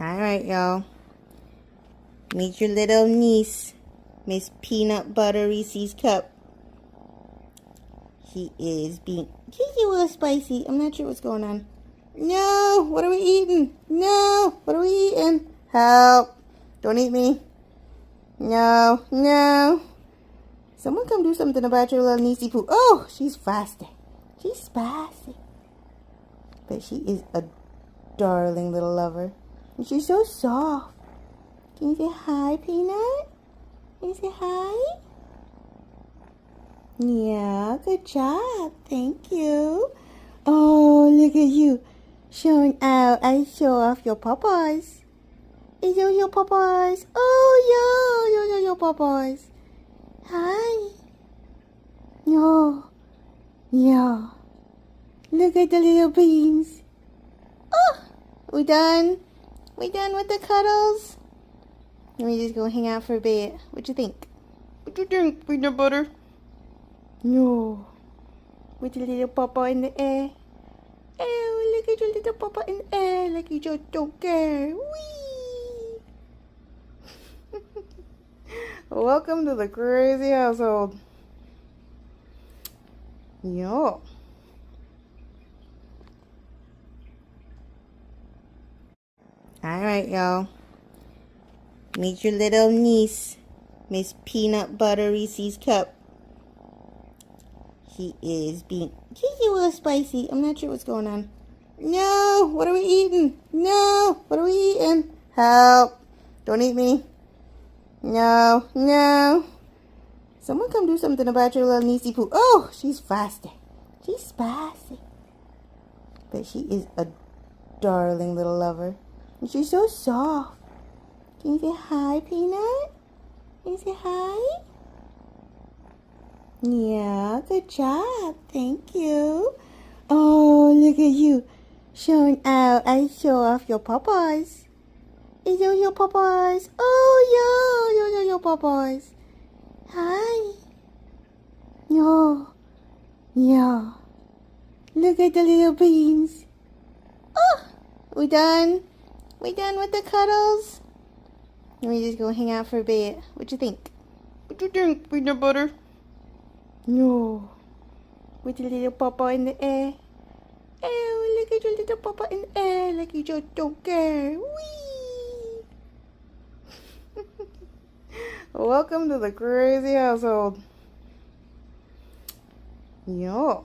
Alright, y'all. Meet your little niece, Miss Peanut Butter Reese's Cup. She is being just a little spicy. I'm not sure what's going on. No! What are we eating? No! What are we eating? Help! Don't eat me. No! No! Someone come do something about your little niecey poo. Oh! She's fasting. She's spicy. But she is a darling little lover. And she's so soft. Can you say hi, Peanut? Can you say hi? Yeah, good job. Thank you. Oh, look at you. Showing out. I show off your papas. Is those your papas? Oh, yeah. Those are your papas. Hi. No. Yeah. Look at the little beans. Oh, we done? We done with the cuddles? Let me just go hang out for a bit. What you think? What you think, peanut butter? No. With your little papa in the air. Oh, look at your little papa in the air. Like you just don't care. Whee! Welcome to the crazy household. Yo. Alright, y'all. Meet your little niece, Miss Peanut Butter Reese's Cup. She is being just a little spicy. I'm not sure what's going on. No! What are we eating? No! What are we eating? Help! Don't eat me. No! No! Someone come do something about your little niecey poo. Oh! She's fasting. She's spicy. But she is a darling little lover. And she's so soft. Can you say hi, Peanut? Can you say hi? Yeah, good job. Thank you. Oh, look at you. Showing out. I show off your papas. Is those your papas? Oh, yeah. Those are your papas. Hi. No. Yeah. Look at the little beans. Oh, we done? We done with the cuddles? Let me just go hang out for a bit. What you think? What you think, peanut butter? No. With your little papa in the air. Oh, look at your little papa in the air. Like you just don't care. Whee! Welcome to the crazy household. Yo.